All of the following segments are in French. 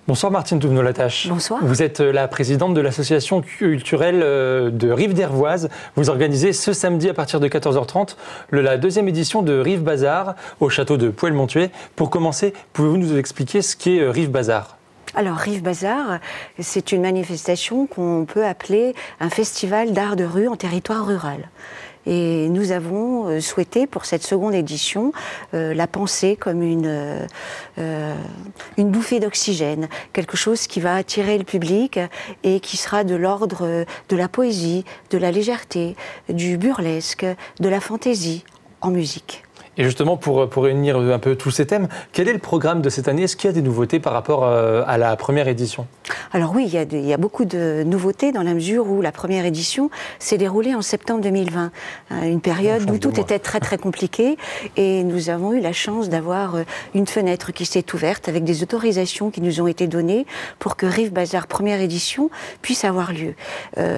Bonsoir Martine Touvenot-Latache. Bonsoir. Vous êtes la présidente de l'association culturelle de Rive d'Hervoise. Vous organisez ce samedi à partir de 14h30 la deuxième édition de Rive Bazar au château de Pouelle-Montuet. Pour commencer, pouvez-vous nous expliquer ce qu'est Rive Bazar ? Alors, Rive Bazar, c'est une manifestation qu'on peut appeler un festival d'art de rue en territoire rural. Et nous avons souhaité, pour cette seconde édition, la penser comme une bouffée d'oxygène, quelque chose qui va attirer le public et qui sera de l'ordre de la poésie, de la légèreté, du burlesque, de la fantaisie en musique. Et justement, pour réunir un peu tous ces thèmes, quel est le programme de cette année ? Est-ce qu'il y a des nouveautés par rapport à la première édition ? Alors oui, il y a beaucoup de nouveautés dans la mesure où la première édition s'est déroulée en septembre 2020, une période où tout était très très compliqué, et nous avons eu la chance d'avoir une fenêtre qui s'est ouverte avec des autorisations qui nous ont été données pour que Rive Bazar première édition puisse avoir lieu.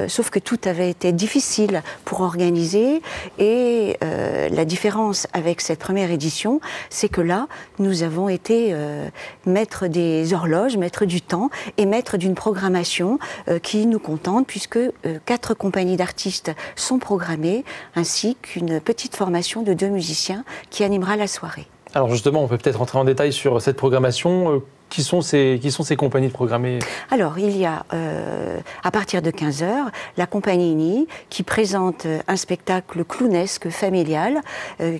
Sauf que tout avait été difficile pour organiser, et la différence avec cette première édition, c'est que là, nous avons été maîtres des horloges, maîtres du temps et maîtres d'une programmation qui nous contente, puisque 4 compagnies d'artistes sont programmées, ainsi qu'une petite formation de 2 musiciens qui animera la soirée. Alors justement, on peut peut-être rentrer en détail sur cette programmation. Qui sont ces compagnies de programmées ? Alors, il y a, à partir de 15h, la compagnie INI qui présente un spectacle clownesque familial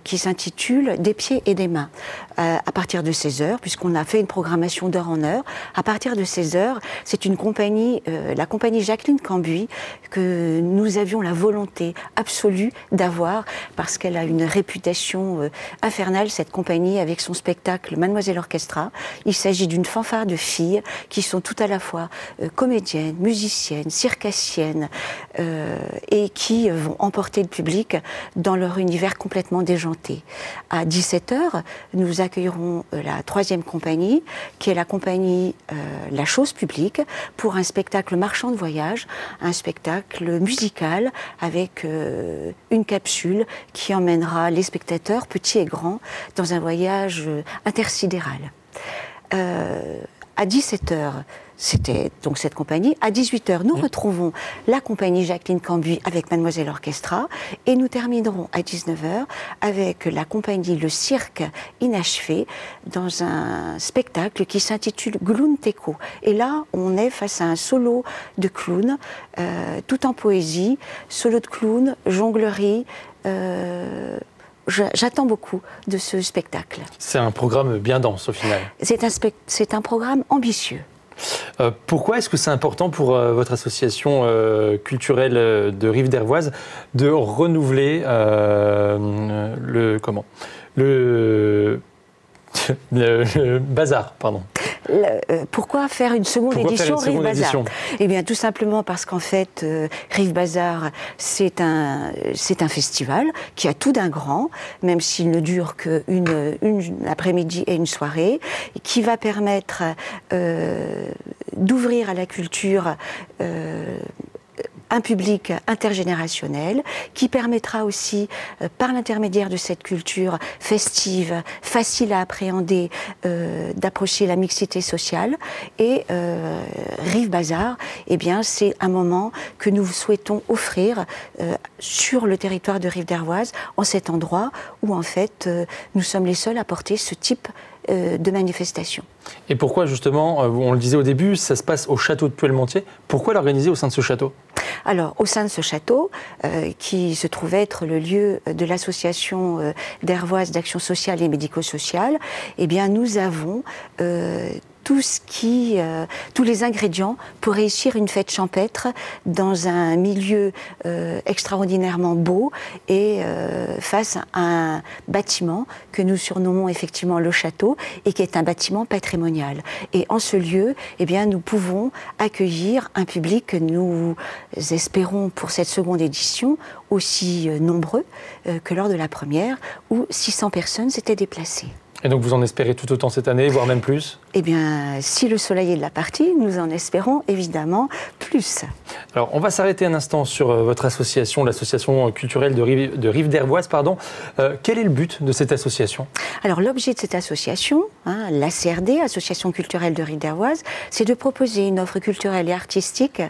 qui s'intitule « Des pieds et des mains ». À partir de 16h, puisqu'on a fait une programmation d'heure en heure, à partir de 16h, c'est une compagnie, la compagnie Jacqueline Cambuy, que nous avions la volonté absolue d'avoir, parce qu'elle a une réputation infernale, cette compagnie, avec son spectacle Mademoiselle Orchestra. Il s'agit d'une fanfare de filles qui sont tout à la fois comédiennes, musiciennes, circassiennes et qui vont emporter le public dans leur univers complètement déjanté. À 17h, nous accueillerons la 3e compagnie, qui est la compagnie La Chose Publique, pour un spectacle marchand de voyage, un spectacle musical avec une capsule qui emmènera les spectateurs, petits et grands, dans un voyage intersidéral. À 17h, c'était donc cette compagnie. À 18h, nous retrouvons la compagnie Jacqueline Cambuy avec Mademoiselle Orchestra, et nous terminerons à 19h avec la compagnie Le Cirque Inachevé dans un spectacle qui s'intitule Gloun Teco. Et là, on est face à un solo de clown, tout en poésie, solo de clown, jonglerie. J'attends beaucoup de ce spectacle. C'est un programme bien dense au final. C'est un programme ambitieux. Pourquoi est-ce que c'est important pour votre association culturelle de Rive d'Hervoise de renouveler le bazar, pardon. Pourquoi faire une seconde édition Rive Bazar ? Eh bien, tout simplement parce qu'en fait, Rive Bazar, c'est un festival qui a tout d'un grand, même s'il ne dure qu'une après-midi et une soirée, qui va permettre d'ouvrir à la culture un public intergénérationnel, qui permettra aussi, par l'intermédiaire de cette culture festive, facile à appréhender, d'approcher la mixité sociale. Et Rive Bazar, eh bien, c'est un moment que nous souhaitons offrir sur le territoire de Rive d'Hervoise, en cet endroit où, en fait, nous sommes les seuls à porter ce type de manifestation. Et pourquoi justement, on le disait au début, ça se passe au château de Pouelle-Montuet, pourquoi l'organiser au sein de ce château ? Alors, au sein de ce château, qui se trouve être le lieu de l'association d'Hervoise d'Action Sociale et Médico-Sociale, eh bien, nous avons tous les ingrédients pour réussir une fête champêtre dans un milieu extraordinairement beau et face à un bâtiment que nous surnommons effectivement le château et qui est un bâtiment patrimonial. Et en ce lieu, eh bien, nous pouvons accueillir un public que nous espérons pour cette seconde édition aussi nombreux que lors de la première où 600 personnes s'étaient déplacées. Et donc vous en espérez tout autant cette année, voire même plus ? Eh bien, si le soleil est de la partie, nous en espérons évidemment plus. Alors, on va s'arrêter un instant sur votre association, l'association culturelle de Rive d'Hervoise. Quel est le but de cette association? Alors, l'objet de cette association, l'ACRD, Association culturelle de Rive d'Hervoise, c'est de proposer une offre culturelle et artistique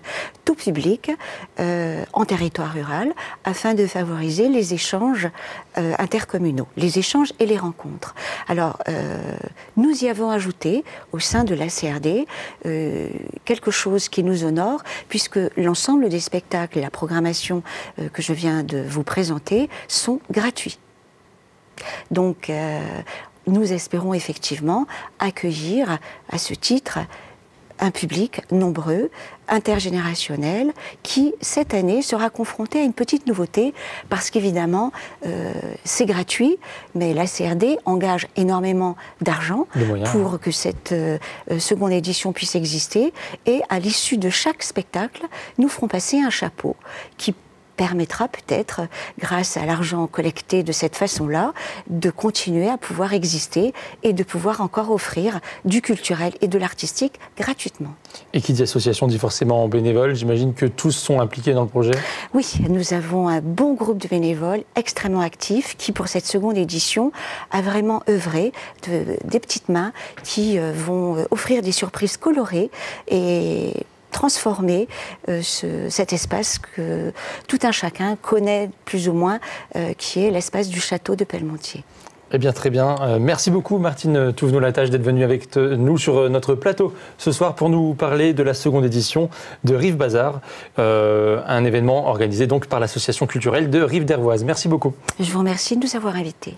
tout public en territoire rural afin de favoriser les échanges intercommunaux, les échanges et les rencontres. Alors, nous y avons ajouté au sein de l'ACRD quelque chose qui nous honore, puisque l'ensemble des spectacles et la programmation que je viens de vous présenter sont gratuits. Donc, nous espérons effectivement accueillir à ce titre un public nombreux, intergénérationnel, qui, cette année, sera confronté à une petite nouveauté, parce qu'évidemment, c'est gratuit, mais la CRD engage énormément d'argent pour que cette seconde édition puisse exister, et à l'issue de chaque spectacle, nous ferons passer un chapeau qui permettra peut-être, grâce à l'argent collecté de cette façon-là, de continuer à pouvoir exister et de pouvoir encore offrir du culturel et de l'artistique gratuitement. Et qui dit association dit forcément bénévoles. J'imagine que tous sont impliqués dans le projet? Oui, nous avons un bon groupe de bénévoles extrêmement actifs qui, pour cette seconde édition, a vraiment œuvré des petites mains qui vont offrir des surprises colorées et transformer cet espace que tout un chacun connaît plus ou moins, qui est l'espace du château de Pelmontier. Eh bien, très bien. Merci beaucoup, Martine Touvenot-Latache, d'être venue avec nous sur notre plateau ce soir pour nous parler de la seconde édition de Rive Bazar, un événement organisé donc par l'association culturelle de Rive d'Hervoise. Merci beaucoup. Je vous remercie de nous avoir invités.